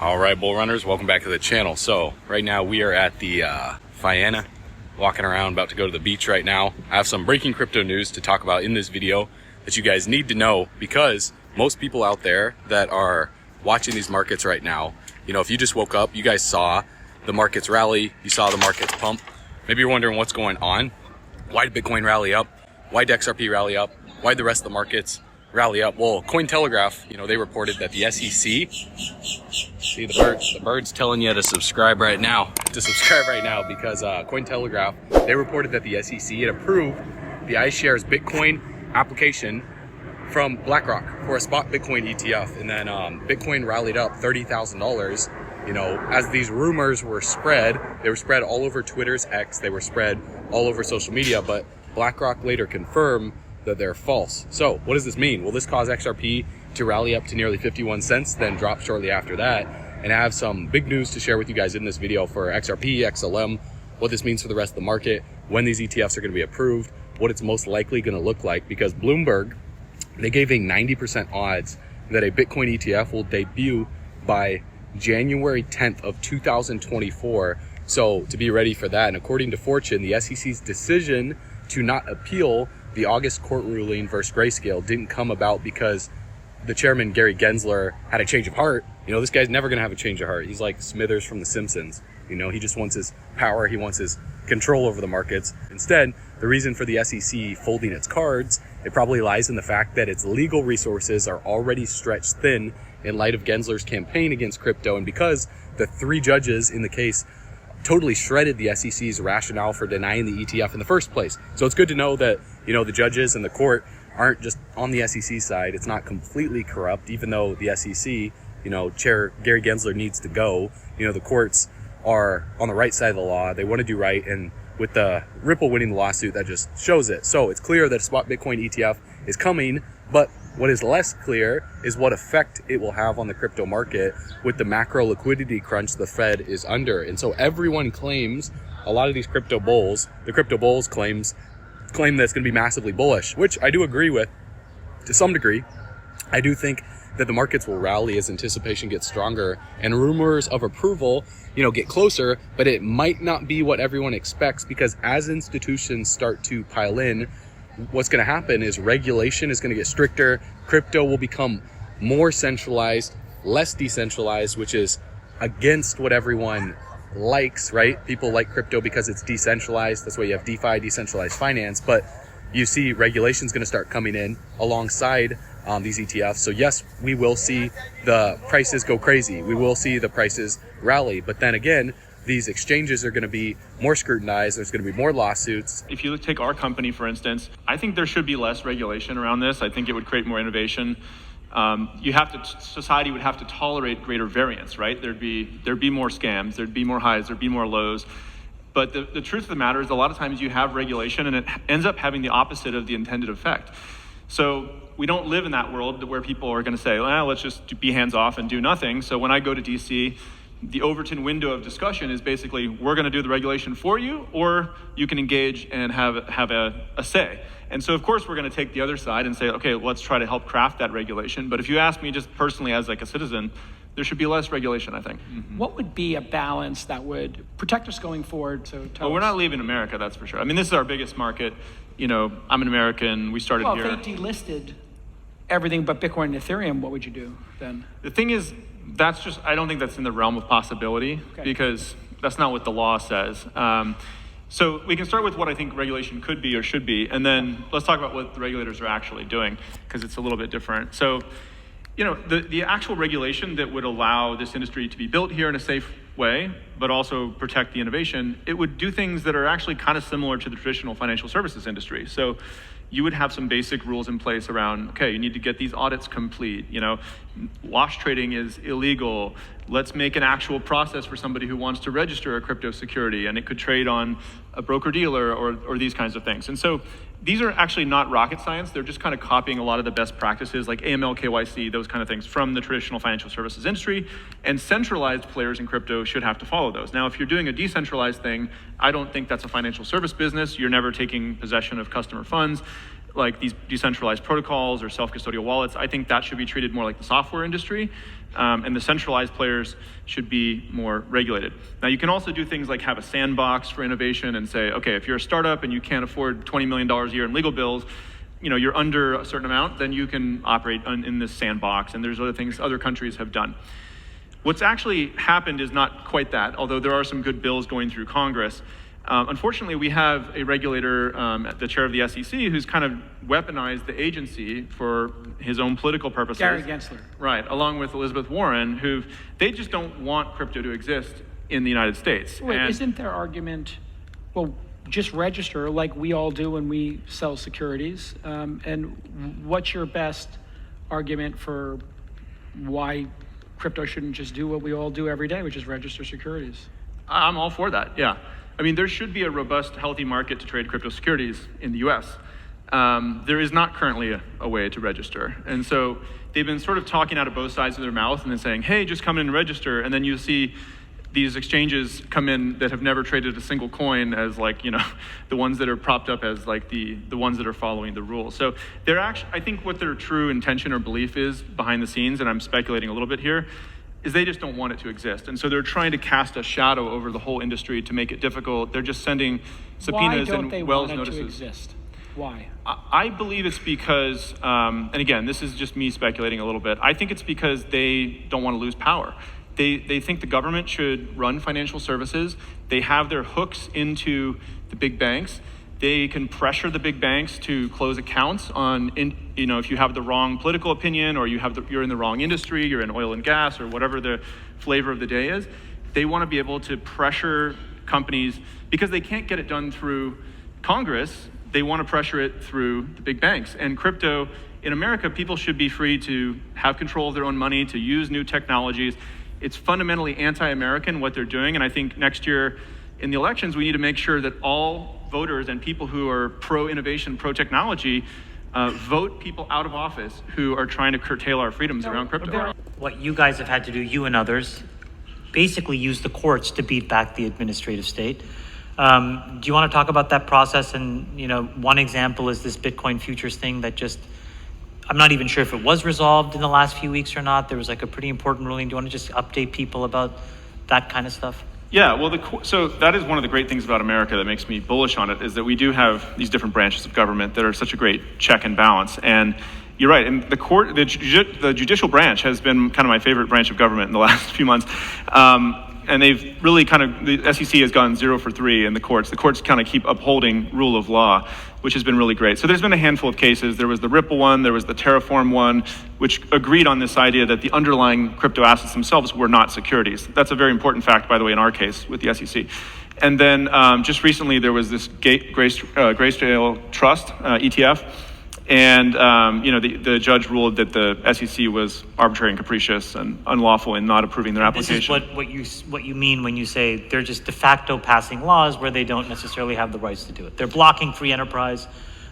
All right, bull runners, welcome back to the channel. So right now we are at the Fiana, walking around, about to go to the beach right now. I have some breaking crypto news to talk about in this video that you guys need to know, because most people out there that are watching these markets right now, you know, if you just woke up, you guys saw the markets rally, you saw the markets pump. Maybe you're wondering what's going on. Why did Bitcoin rally up? Why did XRP rally up? Why did the rest of the markets rally up? Well, Cointelegraph, you know, they reported that the SEC, see the bird's telling you to subscribe right now, because Cointelegraph, they reported that the SEC had approved the iShares Bitcoin application from BlackRock for a spot Bitcoin ETF, and then Bitcoin rallied up $30,000. You know, as these rumors were spread, they were spread all over Twitter's X, they were spread all over social media, but BlackRock later confirmed that they're false. So what does this mean? Will this cause XRP to rally up to nearly 51 cents, then drop shortly after that? And I have some big news to share with you guys in this video for XRP, XLM, what this means for the rest of the market, when these ETFs are going to be approved, what it's most likely going to look like, because Bloomberg, they gave a 90% odds that a Bitcoin ETF will debut by January 10th of 2024. So to be ready for that, and according to Fortune, the SEC's decision to not appeal the August court ruling versus Grayscale didn't come about because the chairman, Gary Gensler, had a change of heart. You know, this guy's never going to have a change of heart. He's like Smithers from The Simpsons. You know, he just wants his power. He wants his control over the markets. Instead, the reason for the SEC folding its cards, it probably lies in the fact that its legal resources are already stretched thin in light of Gensler's campaign against crypto, and because the 3 judges in the case totally shredded the SEC's rationale for denying the ETF in the first place. So it's good to know that, you know, the judges and the court aren't just on the SEC side. It's not completely corrupt, even though the SEC, you know, Chair Gary Gensler needs to go. You know, the courts are on the right side of the law. They want to do right, and with the Ripple winning the lawsuit, that just shows it. So it's clear that a spot Bitcoin ETF is coming, but what is less clear is what effect it will have on the crypto market with the macro liquidity crunch the Fed is under. And so everyone claims, a lot of these crypto bulls, the crypto bulls claim that it's going to be massively bullish, which I do agree with to some degree. I do think that the markets will rally as anticipation gets stronger and rumors of approval, you know, get closer, but it might not be what everyone expects, because as institutions start to pile in, what's going to happen is regulation is going to get stricter. Crypto will become more centralized, less decentralized, which is against what everyone likes, right? People like crypto because it's decentralized. That's why you have DeFi, decentralized finance. But you see regulation's going to start coming in alongside these ETFs. So yes, we will see the prices go crazy. We will see the prices rally. But then again, these exchanges are going to be more scrutinized. There's going to be more lawsuits. If you take our company, for instance, I think there should be less regulation around this. I think it would create more innovation. Society would have to tolerate greater variance, right? There'd be more scams, there'd be more highs, there'd be more lows. But the truth of the matter is, a lot of times you have regulation and it ends up having the opposite of the intended effect. So we don't live in that world where people are going to say, well, let's just be hands off and do nothing. So when I go to DC, the Overton window of discussion is basically, we're going to do the regulation for you, or you can engage and have a say. And so of course we're going to take the other side and say, okay, let's try to help craft that regulation. But if you ask me just personally as like a citizen, there should be less regulation, I think. Mm-hmm. What would be a balance that would protect us going forward? Well, we're not leaving America, that's for sure. I mean, this is our biggest market. You know, I'm an American, we started here. Well, if they delisted everything but Bitcoin and Ethereum, what would you do then? The thing is, I don't think that's in the realm of possibility, because that's not what the law says. So we can start with what I think regulation could be or should be, and then let's talk about what the regulators are actually doing, because it's a little bit different. So, you know, the actual regulation that would allow this industry to be built here in a safe way, but also protect the innovation, it would do things that are actually kind of similar to the traditional financial services industry. So you would have some basic rules in place around, okay, you need to get these audits complete, you know, wash trading is illegal. Let's make an actual process for somebody who wants to register a crypto security, and it could trade on a broker dealer or these kinds of things. And so these are actually not rocket science. They're just kind of copying a lot of the best practices like AML, KYC, those kind of things from the traditional financial services industry, and centralized players in crypto should have to follow those. Now, if you're doing a decentralized thing, I don't think that's a financial service business. You're never taking possession of customer funds. like these decentralized protocols or self-custodial wallets. I think that should be treated more like the software industry, and the centralized players should be more regulated. Now, you can also do things like have a sandbox for innovation and say, okay, if you're a startup and you can't afford $20 million a year in legal bills, you're under a certain amount, then you can operate in this sandbox, and there's other things other countries have done. What's actually happened is not quite that, although there are some good bills going through Congress. Unfortunately, we have a regulator, the chair of the SEC, who's kind of weaponized the agency for his own political purposes. Gary Gensler. Right, along with Elizabeth Warren, they just don't want crypto to exist in the United States. Wait, isn't their argument, well, just register like we all do when we sell securities? And what's your best argument for why crypto shouldn't just do what we all do every day, which is register securities? I'm all for that, yeah. I mean, there should be a robust, healthy market to trade crypto securities in the US. There is not currently a way to register. And so they've been sort of talking out of both sides of their mouth and then saying, hey, just come in and register. And then you see these exchanges come in that have never traded a single coin as the ones that are propped up as the ones that are following the rules. So they're actually, I think what their true intention or belief is behind the scenes, and I'm speculating a little bit here, is they just don't want it to exist. And so they're trying to cast a shadow over the whole industry to make it difficult. They're just sending subpoenas and Wells notices. Why don't they want it to exist? Why? I believe it's because, and again, this is just me speculating a little bit, I think it's because they don't want to lose power. They think the government should run financial services. They have their hooks into the big banks. They can pressure the big banks to close accounts if you have the wrong political opinion, or you're in the wrong industry, you're in oil and gas, or whatever the flavor of the day is. They want to be able to pressure companies because they can't get it done through Congress. They want to pressure it through the big banks. And crypto, in America, people should be free to have control of their own money, to use new technologies. It's fundamentally anti-American what they're doing, and I think next year in the elections, we need to make sure that all voters and people who are pro-innovation, pro-technology, vote people out of office who are trying to curtail our freedoms around crypto. What you guys have had to do, you and others, basically use the courts to beat back the administrative state. Do you want to talk about that process? And one example is this Bitcoin futures thing that I'm not even sure if it was resolved in the last few weeks or not. There was a pretty important ruling. Do you want to just update people about that kind of stuff? Yeah, well, so that is one of the great things about America that makes me bullish on it, is that we do have these different branches of government that are such a great check and balance. And you're right, and the judicial branch has been kind of my favorite branch of government in the last few months. And they've really the SEC has gone 0 for 3 in the courts. The courts kind of keep upholding rule of law, which has been really great. So there's been a handful of cases. There was the Ripple one, there was the Terraform one, which agreed on this idea that the underlying crypto assets themselves were not securities. That's a very important fact, by the way, in our case with the SEC. And then just recently there was this Grayscale Trust, ETF, and the judge ruled that the SEC was arbitrary and capricious and unlawful in not approving their application. This is what you mean when you say they're just de facto passing laws where they don't necessarily have the rights to do it. They're blocking free enterprise.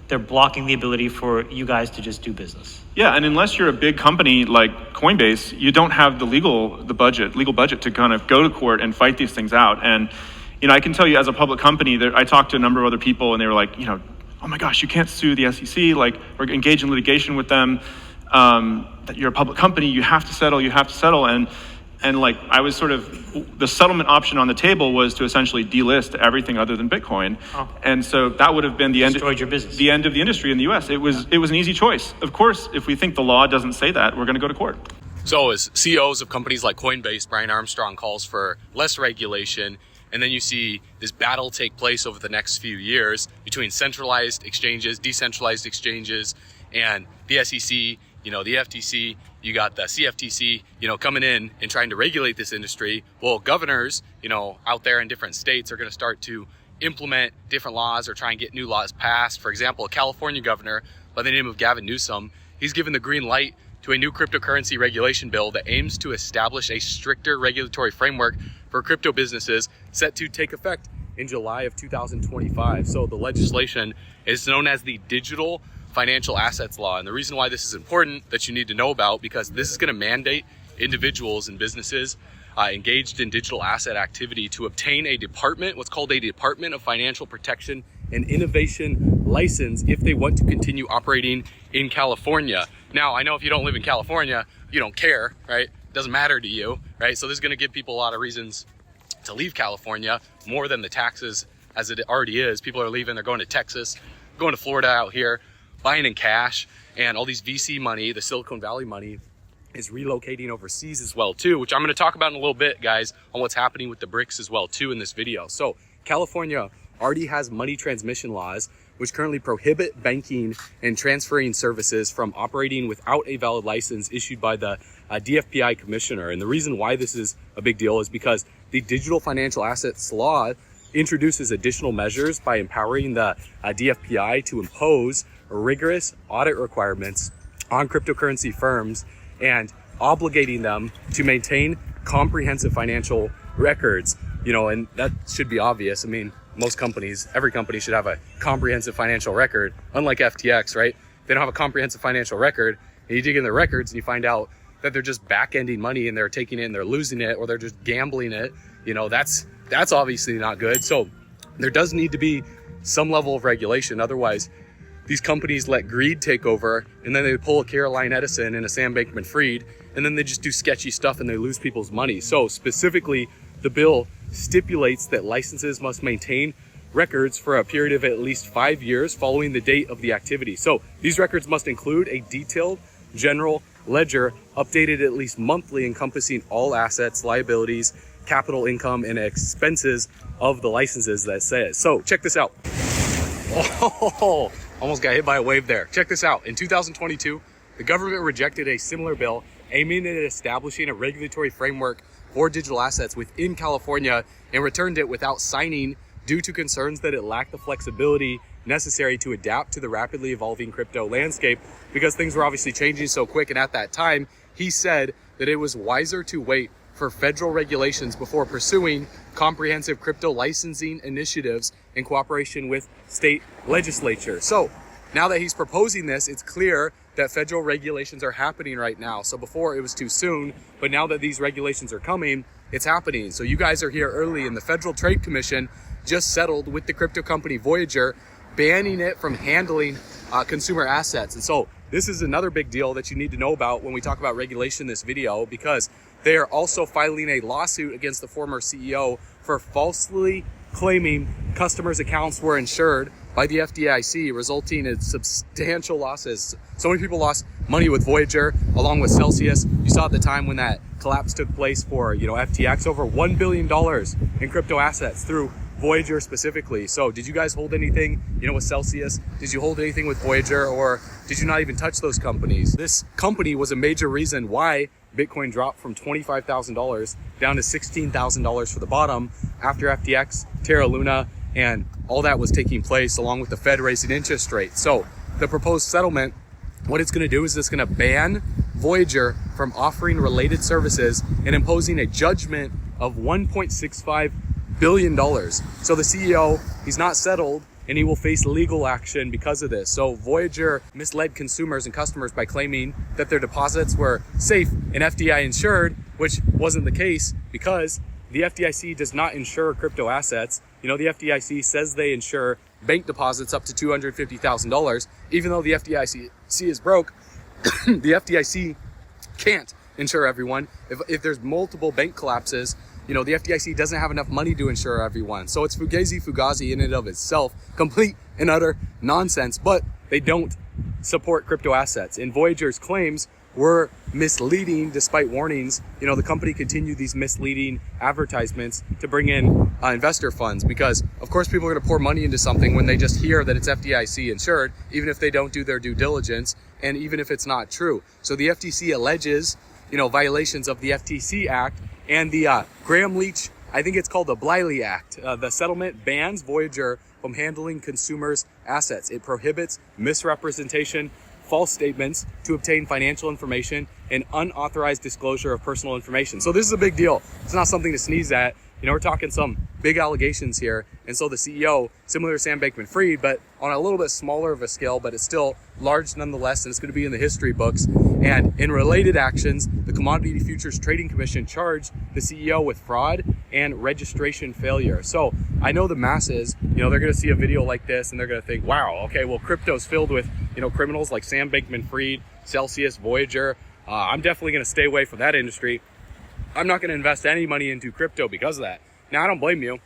They're blocking the ability for you guys to just do business. Yeah, and unless you're a big company like Coinbase, you don't have the legal budget to kind of go to court and fight these things out. And I can tell you, as a public company, I talked to a number of other people, and they were like, oh my gosh, you can't sue the SEC, or engage in litigation with them. That you're a public company, you have to settle. And I was the settlement option on the table was to essentially delist everything other than Bitcoin. Oh. And so that would have been the end of the industry in the US. It was an easy choice. Of course, if we think the law doesn't say that, we're going to go to court. So as CEOs of companies like Coinbase, Brian Armstrong calls for less regulation. And then you see this battle take place over the next few years between centralized exchanges, decentralized exchanges, and the SEC, the FTC, you got the CFTC, coming in and trying to regulate this industry. Well, governors, out there in different states are going to start to implement different laws or try and get new laws passed. For example, a California governor by the name of Gavin Newsom, he's given the green light to a new cryptocurrency regulation bill that aims to establish a stricter regulatory framework for crypto businesses, set to take effect in July of 2025. So the legislation is known as the Digital Financial Assets Law. And the reason why this is important that you need to know about, because this is going to mandate individuals and businesses engaged in digital asset activity to obtain a department, what's called a Department of Financial Protection and Innovation license if they want to continue operating in California. Now, I know if you don't live in California, you don't care, right? It doesn't matter to you, right? So this is going to give people a lot of reasons to leave California, more than the taxes as it already is. People are leaving, they're going to Texas, going to Florida out here, buying in cash, and all these VC money, the Silicon Valley money, is relocating overseas as well too, which I'm going to talk about in a little bit, guys, on what's happening with the BRICS as well too in this video. So California already has money transmission laws which currently prohibit banking and transferring services from operating without a valid license issued by the DFPI commissioner. And the reason why this is a big deal is because the Digital Financial Assets Law introduces additional measures by empowering the DFPI to impose rigorous audit requirements on cryptocurrency firms and obligating them to maintain comprehensive financial records, and that should be obvious. I mean, most companies, every company should have a comprehensive financial record, unlike FTX, right? They don't have a comprehensive financial record, and you dig in their records and you find out that they're just back-ending money and they're taking it and they're losing it, or they're just gambling it. That's obviously not good. So there does need to be some level of regulation. Otherwise, these companies let greed take over, and then they pull a Caroline Edison and a Sam Bankman-Fried, and then they just do sketchy stuff and they lose people's money. So specifically, the bill stipulates that licenses must maintain records for a period of at least 5 years following the date of the activity. So these records must include a detailed general ledger updated at least monthly, encompassing all assets, liabilities, capital, income, and expenses of the licenses that says. So check this out. Oh, almost got hit by a wave there. Check this out. In 2022, the government rejected a similar bill aiming at establishing a regulatory framework for digital assets within California, and returned it without signing due to concerns that it lacked the flexibility necessary to adapt to the rapidly evolving crypto landscape, because things were obviously changing so quick. And at that time, he said that it was wiser to wait for federal regulations before pursuing comprehensive crypto licensing initiatives in cooperation with state legislature. So now that he's proposing this, it's clear that federal regulations are happening right now. So before it was too soon, but now that these regulations are coming, it's happening. So you guys are here early, and the Federal Trade Commission just settled with the crypto company Voyager, banning it from handling consumer assets. And so this is another big deal that you need to know about when we talk about regulation in this video, because they are also filing a lawsuit against the former CEO for falsely claiming customers' accounts were insured by the FDIC, resulting in substantial losses. So many people lost money with Voyager, along with Celsius. You saw at the time when that collapse took place for, FTX, over $1 billion in crypto assets through Voyager specifically. So did you guys hold anything, with Celsius? Did you hold anything with Voyager, or did you not even touch those companies? This company was a major reason why Bitcoin dropped from $25,000 down to $16,000 for the bottom after FTX, Terra Luna, and all that was taking place, along with the Fed raising interest rates. So the proposed settlement, what it's going to do is it's going to ban Voyager from offering related services and imposing a judgment of $1.65 billion. So the CEO, he's not settled, and he will face legal action because of this. So Voyager misled consumers and customers by claiming that their deposits were safe and FDIC insured, which wasn't the case, because the FDIC does not insure crypto assets. The FDIC says they insure bank deposits up to $250,000. Even though the FDIC is broke, the FDIC can't insure everyone. If there's multiple bank collapses, the FDIC doesn't have enough money to insure everyone. So it's fugazi in and of itself, complete and utter nonsense, but they don't support crypto assets. And Voyager's claims were misleading despite warnings. The company continued these misleading advertisements to bring in investor funds, because of course people are going to pour money into something when they just hear that it's FDIC insured, even if they don't do their due diligence, and even if it's not true. So the FTC alleges, violations of the FTC Act and the Graham Leach, I think it's called the Bliley Act. The settlement bans Voyager from handling consumers' assets. It prohibits misrepresentation, false statements to obtain financial information, and unauthorized disclosure of personal information. So this is a big deal. It's not something to sneeze at. You know, we're talking some big allegations here. And so the CEO, similar to Sam Bankman-Fried, but on a little bit smaller of a scale, but it's still large nonetheless, and it's going to be in the history books. And in related actions, the Commodity Futures Trading Commission charged the CEO with fraud and registration failure. So I know the masses, you know, they're going to see a video like this and they're going to think, wow, okay, well, crypto's filled with, you know, criminals like Sam Bankman-Fried, Celsius, Voyager. I'm definitely going to stay away from that industry. I'm not going to invest any money into crypto because of that. Now, I don't blame you.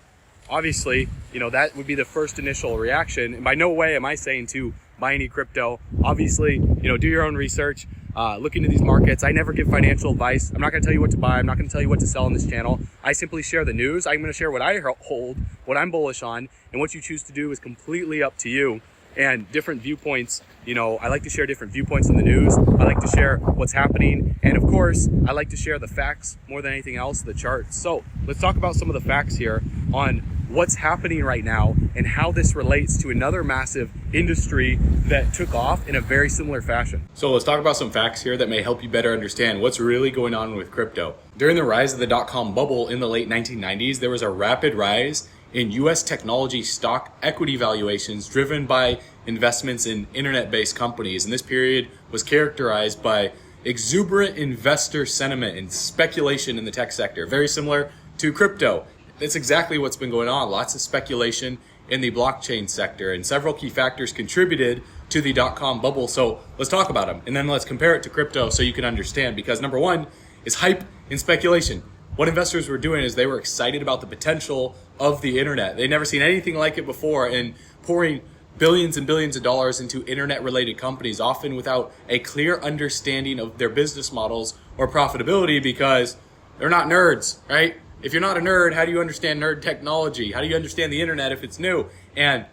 Obviously, you know, that would be the first initial reaction. And by no way am I saying to buy any crypto. Obviously, you know, do your own research, look into these markets. I never give financial advice. I'm not going to tell you what to buy. I'm not going to tell you what to sell on this channel. I simply share the news. I'm going to share what I hold, what I'm bullish on, and what you choose to do is completely up to you. And different viewpoints, you know, I like to share different viewpoints in the news. I like to share what's happening. And of course, I like to share the facts more than anything else, the charts. So let's talk about some of the facts here on what's happening right now and how this relates to another massive industry that took off in a very similar fashion. So let's talk about some facts here that may help you better understand what's really going on with crypto. During the rise of the dot-com bubble in the late 1990s, there was a rapid rise in U.S. technology stock equity valuations driven by investments in internet-based companies. And this period was characterized by exuberant investor sentiment and speculation in the tech sector, very similar to crypto. That's exactly what's been going on. Lots of speculation in the blockchain sector, and several key factors contributed to the dot-com bubble. So let's talk about them, and then let's compare it to crypto so you can understand, because number one is hype and speculation. What investors were doing is they were excited about the potential of the internet. They'd never seen anything like it before, and pouring billions and billions of dollars into internet-related companies, often without a clear understanding of their business models or profitability, because they're not nerds, right? If you're not a nerd, how do you understand nerd technology? How do you understand the internet if it's new? And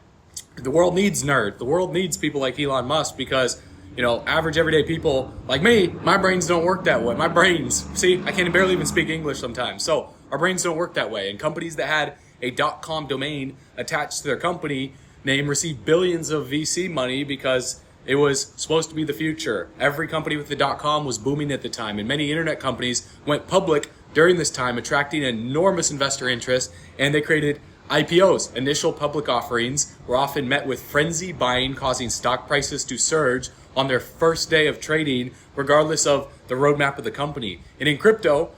the world needs nerds. The world needs people like Elon Musk, because, you know, average everyday people like me, my brains don't work that way. My brains, see, I can barely even speak English sometimes. So our brains don't work that way. And companies that had a .com domain attached to their company name received billions of VC money because it was supposed to be the future. Every company with the .com was booming at the time, and many internet companies went public during this time, attracting enormous investor interest, and they created IPOs. Initial public offerings were often met with frenzy buying, causing stock prices to surge on their first day of trading, regardless of the roadmap of the company. And in crypto,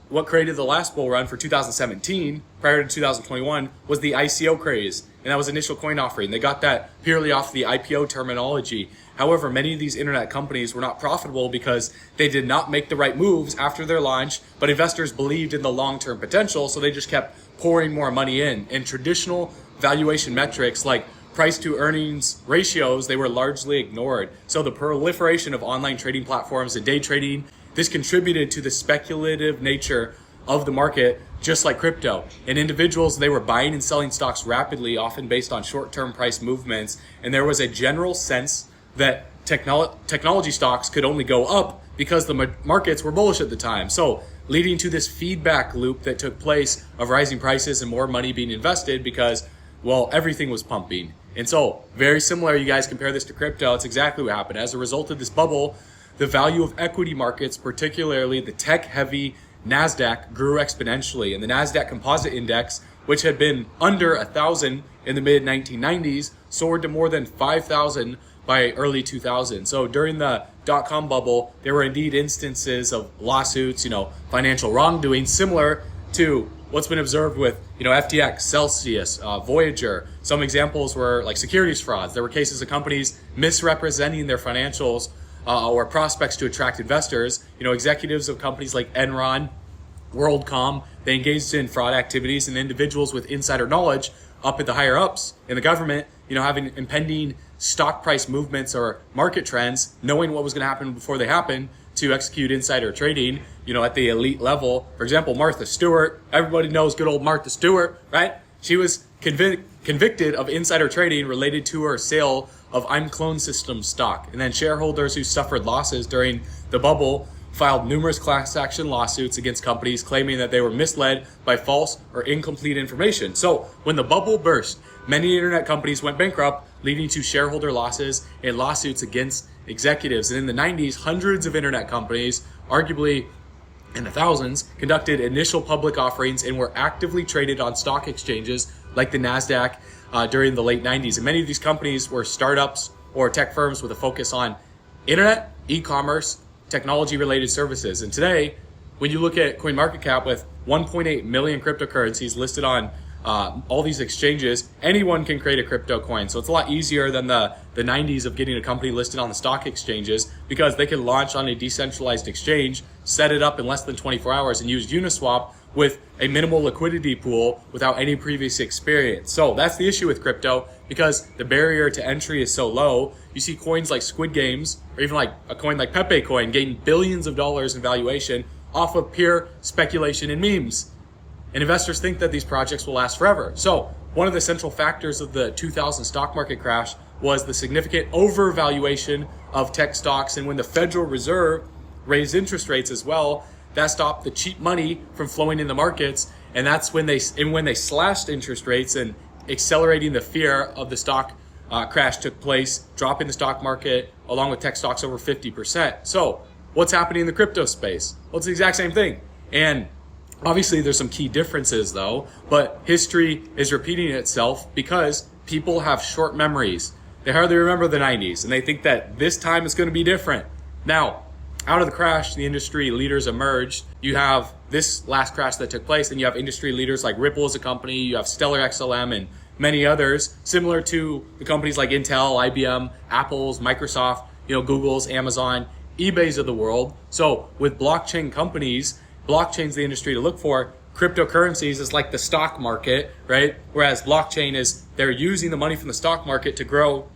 what created the last bull run for 2017, prior to 2021, was the ICO craze. And that was initial coin offering. They got that purely off the IPO terminology. However, many of these internet companies were not profitable because they did not make the right moves after their launch, but investors believed in the long-term potential, so they just kept pouring more money in. And traditional valuation metrics like price to earnings ratios, they were largely ignored. So the proliferation of online trading platforms and day trading, this contributed to the speculative nature of the market, just like crypto. And individuals, they were buying and selling stocks rapidly, often based on short-term price movements. And there was a general sense that technology stocks could only go up because the markets were bullish at the time. So leading to this feedback loop that took place of rising prices and more money being invested because, well, everything was pumping. And so very similar, you guys compare this to crypto, it's exactly what happened. As a result of this bubble, the value of equity markets, particularly the tech-heavy NASDAQ, grew exponentially. And the NASDAQ Composite Index, which had been under 1,000 in the mid-1990s, soared to more than 5,000 by early 2000. So during the dot-com bubble, there were indeed instances of lawsuits, financial wrongdoing, similar to what's been observed with, FTX, Celsius, Voyager. Some examples were like securities frauds. There were cases of companies misrepresenting their financials or prospects to attract investors. Executives of companies like Enron, WorldCom, they engaged in fraud activities, and individuals with insider knowledge up at the higher ups in the government, having impending stock price movements or market trends, knowing what was going to happen before they happened, to execute insider trading, at the elite level. For example, Martha Stewart, everybody knows good old Martha Stewart, right? She was convicted of insider trading related to her sale of I'm Clone Systems stock. And then shareholders who suffered losses during the bubble filed numerous class action lawsuits against companies claiming that they were misled by false or incomplete information. So when the bubble burst, many internet companies went bankrupt, leading to shareholder losses and lawsuits against executives. And in the 90s, hundreds of internet companies, arguably in the thousands, conducted initial public offerings and were actively traded on stock exchanges like the NASDAQ during the late 90s. And many of these companies were startups or tech firms with a focus on internet, e-commerce, technology-related services. And today, when you look at CoinMarketCap with 1.8 million cryptocurrencies listed on all these exchanges, anyone can create a crypto coin. So it's a lot easier than the 90s of getting a company listed on the stock exchanges, because they can launch on a decentralized exchange, set it up in less than 24 hours and use Uniswap with a minimal liquidity pool without any previous experience. So that's the issue with crypto, because the barrier to entry is so low. You see coins like Squid Games, or even like a coin like Pepe Coin, gain billions of dollars in valuation off of pure speculation and memes. And investors think that these projects will last forever. So one of the central factors of the 2000 stock market crash was the significant overvaluation of tech stocks. And when the Federal Reserve raised interest rates as well, that stopped the cheap money from flowing in the markets. And that's when they slashed interest rates and accelerating the fear of the stock crash took place, dropping the stock market along with tech stocks over 50%. So what's happening in the crypto space? Well, it's the exact same thing. And obviously there's some key differences though, but history is repeating itself because people have short memories. They hardly remember the 90s and they think that this time is going to be different. Now, out of the crash, the industry leaders emerged. You have this last crash that took place, and you have industry leaders like Ripple as a company, you have Stellar XLM and many others, similar to the companies like Intel, IBM, Apple's, Microsoft, Google's, Amazon, eBay's of the world. So with blockchain companies, blockchain's the industry to look for. Cryptocurrencies is like the stock market, right? Whereas blockchain is they're using the money from the stock market to grow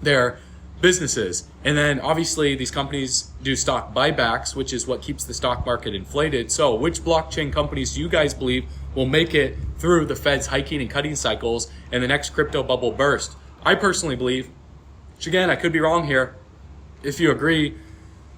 their businesses. And then obviously these companies do stock buybacks, which is what keeps the stock market inflated. So which blockchain companies do you guys believe will make it through the Fed's hiking and cutting cycles and the next crypto bubble burst? I personally believe, which again, I could be wrong here. If you agree,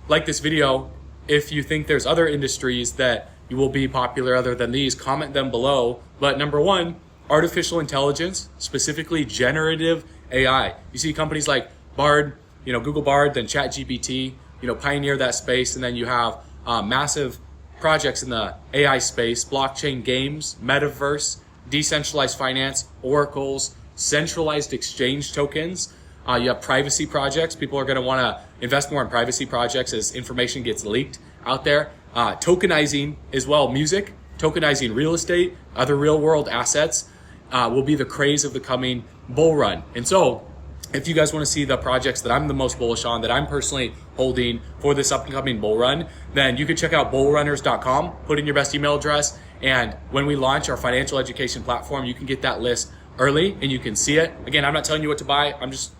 like this video. If you think there's other industries that you will be popular other than these, comment them below. But number one, artificial intelligence, specifically generative AI. You see companies like Bard, Google Bard, then ChatGPT, pioneer that space. And then you have massive projects in the AI space, blockchain games, metaverse, decentralized finance, oracles, centralized exchange tokens. You have privacy projects. People are going to want to invest more in privacy projects as information gets leaked out there. Tokenizing as well, music, tokenizing real estate, other real world assets will be the craze of the coming bull run. And so if you guys want to see the projects that I'm the most bullish on, that I'm personally holding for this upcoming bull run, then you can check out bullrunners.com, put in your best email address, and when we launch our financial education platform, you can get that list early and you can see it. Again, I'm not telling you what to buy. I'm just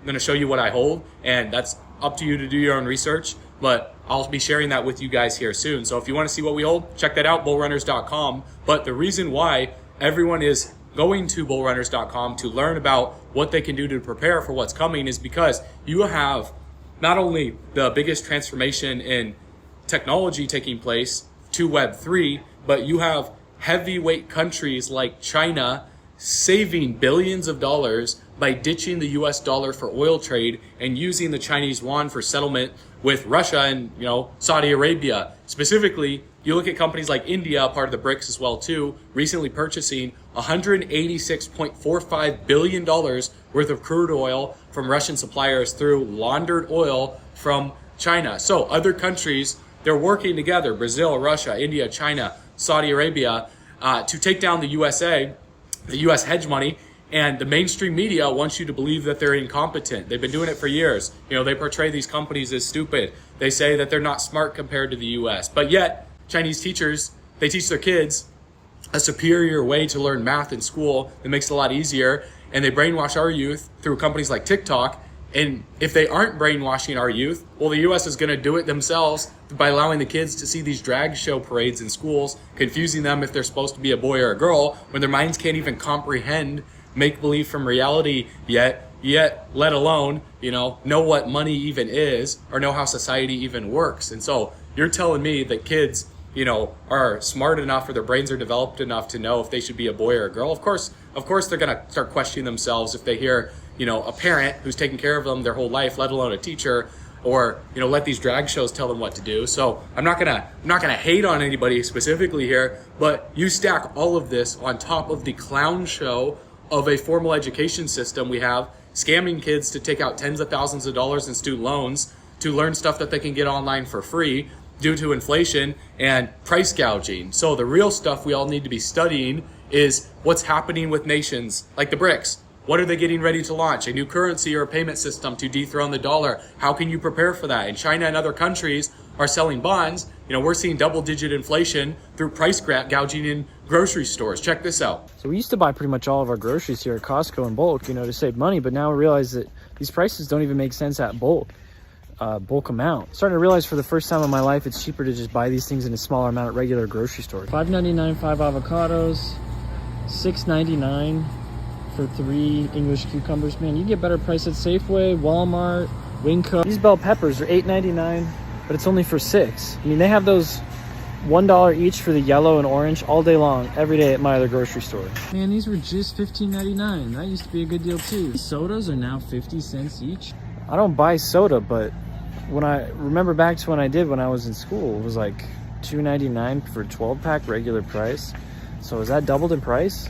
going to show you what I hold, and that's up to you to do your own research, but I'll be sharing that with you guys here soon. So if you want to see what we hold, check that out, bullrunners.com. But the reason why everyone is going to bullrunners.com to learn about what they can do to prepare for what's coming is because you have not only the biggest transformation in technology taking place to Web3, but you have heavyweight countries like China saving billions of dollars by ditching the US dollar for oil trade and using the Chinese yuan for settlement with Russia and, Saudi Arabia. Specifically, you look at companies like India, part of the BRICS as well too, recently purchasing $186.45 billion worth of crude oil from Russian suppliers through laundered oil from China. So other countries, they're working together, Brazil, Russia, India, China, Saudi Arabia, to take down the USA, the US hedge money. And the mainstream media wants you to believe that they're incompetent. They've been doing it for years. They portray these companies as stupid. They say that they're not smart compared to the US. But yet, Chinese teachers, they teach their kids a superior way to learn math in school that makes it a lot easier. And they brainwash our youth through companies like TikTok. And if they aren't brainwashing our youth, well, the US is going to do it themselves by allowing the kids to see these drag show parades in schools, confusing them if they're supposed to be a boy or a girl, when their minds can't even comprehend make-believe from reality yet let alone, know what money even is or know how society even works. And so you're telling me that kids, are smart enough or their brains are developed enough to know if they should be a boy or a girl. Of course they're going to start questioning themselves if they hear, a parent who's taken care of them their whole life, let alone a teacher, or, you know, let these drag shows tell them what to do. So I'm not gonna hate on anybody specifically here, but you stack all of this on top of the clown show of a formal education system we have, scamming kids to take out tens of thousands of dollars in student loans to learn stuff that they can get online for free due to inflation and price gouging. So the real stuff we all need to be studying is what's happening with nations like the BRICS. What are they getting ready to launch? A new currency or a payment system to dethrone the dollar? How can you prepare for that? And China and other countries are selling bonds. You know, we're seeing double-digit inflation through price gouging in grocery stores. Check this out. So we used to buy pretty much all of our groceries here at Costco in bulk, you know, to save money. But now we realize that these prices don't even make sense at bulk amount. Starting to realize for the first time in my life, it's cheaper to just buy these things in a smaller amount at regular grocery stores. $5.99, 5 avocados, $6.99 for 3 English cucumbers. Man, you get better price at Safeway, Walmart, Winco. These bell peppers are $8.99, but it's only for 6. I mean, they have those $1 each for the yellow and orange all day long, every day at my other grocery store. Man, these were just $15.99. That used to be a good deal too. Sodas are now 50 cents each. I don't buy soda, but when I remember back to when I did when I was in school, it was like $2.99 for 12-pack regular price. So is that doubled in price?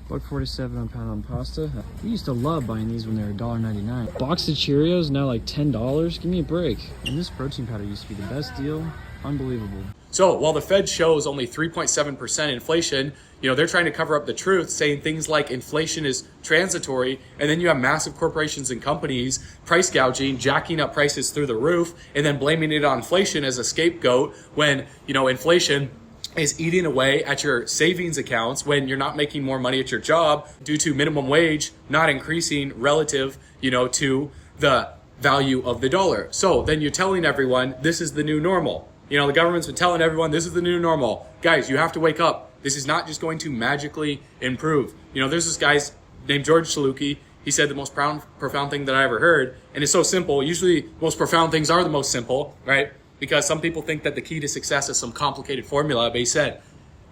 $1.47 on pound on pasta. We used to love buying these when they were $1.99. Box of Cheerios now like $10. Give me a break. And this protein powder used to be the best deal. Unbelievable. So while the Fed shows only 3.7% inflation, you know, they're trying to cover up the truth, saying things like inflation is transitory, and then you have massive corporations and companies price gouging, jacking up prices through the roof, and then blaming it on inflation as a scapegoat when, you know, inflation is eating away at your savings accounts when you're not making more money at your job due to minimum wage not increasing relative, you know, to the value of the dollar. So then you're telling everyone this is the new normal. You know, the government's been telling everyone this is the new normal. Guys, you have to wake up. This is not just going to magically improve. You know, there's this guy named George Chaluki. He said the most profound thing that I ever heard. And it's so simple. Usually most profound things are the most simple, right? Because some people think that the key to success is some complicated formula. But he said,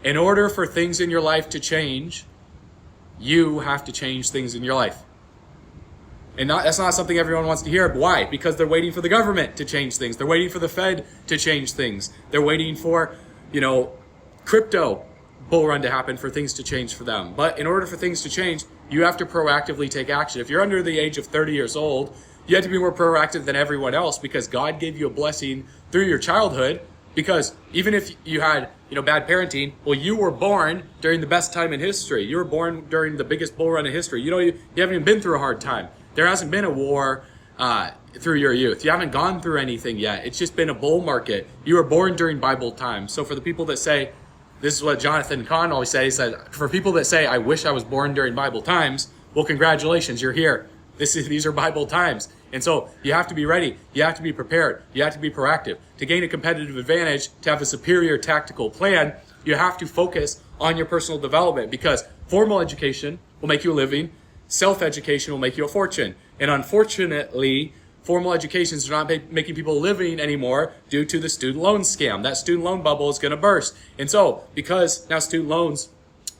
in order for things in your life to change, you have to change things in your life. And that's not something everyone wants to hear. But why? Because they're waiting for the government to change things. They're waiting for the Fed to change things. They're waiting for, you know, crypto bull run to happen for things to change for them. But in order for things to change, you have to proactively take action. If you're under the age of 30 years old, you have to be more proactive than everyone else because God gave you a blessing through your childhood. Because even if you had, you know, bad parenting, well, you were born during the best time in history. You were born during the biggest bull run in history. You know, you haven't even been through a hard time. There hasn't been a war through your youth. You haven't gone through anything yet. It's just been a bull market. You were born during Bible times. So for the people that say, this is what Jonathan Kahn always says, he said, for people that say, I wish I was born during Bible times, well, congratulations, you're here. These are Bible times. And so you have to be ready. You have to be prepared. You have to be proactive. To gain a competitive advantage, to have a superior tactical plan, you have to focus on your personal development because formal education will make you a living. Self-education will make you a fortune. And unfortunately, formal educations are not making people a living anymore due to the student loan scam. That student loan bubble is going to burst. And so because now student loans,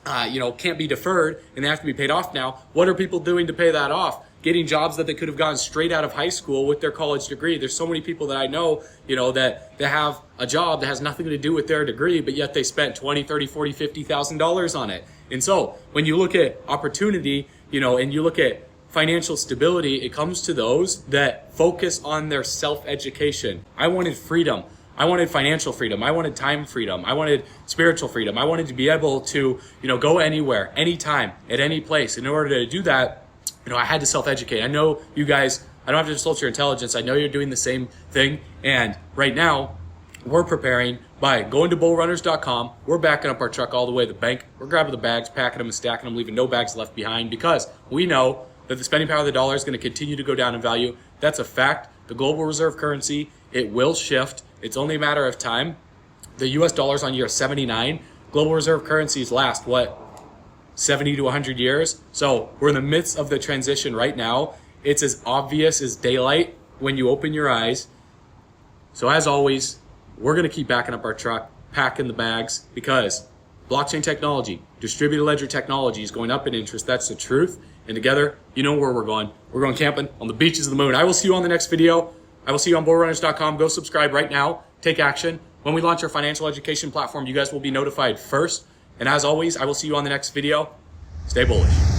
can't be deferred and they have to be paid off now, what are people doing to pay that off? Getting jobs that they could have gotten straight out of high school with their college degree. There's so many people that I know, that they have a job that has nothing to do with their degree, but yet they spent $20, $30, $40, $50,000 on it. And so when you look at opportunity, and you look at financial stability, it comes to those that focus on their self-education. I wanted freedom. I wanted financial freedom. I wanted time freedom. I wanted spiritual freedom. I wanted to be able to, go anywhere, anytime, at any place. In order to do that, I had to self-educate. I know you guys, I don't have to insult your intelligence. I know you're doing the same thing. And right now, we're preparing by going to bullrunners.com. We're backing up our truck all the way to the bank. We're grabbing the bags, packing them and stacking them, leaving no bags left behind because we know that the spending power of the dollar is going to continue to go down in value. That's a fact. The global reserve currency, it will shift. It's only a matter of time. The US dollar's on year 79. Global reserve currencies last, 70 to 100 years? So we're in the midst of the transition right now. It's as obvious as daylight when you open your eyes. So as always, we're going to keep backing up our truck, packing the bags, because blockchain technology, distributed ledger technology is going up in interest. That's the truth. And together, you know where we're going. We're going camping on the beaches of the moon. I will see you on the next video. I will see you on bullrunners.com. Go subscribe right now. Take action. When we launch our financial education platform, you guys will be notified first. And as always, I will see you on the next video. Stay bullish.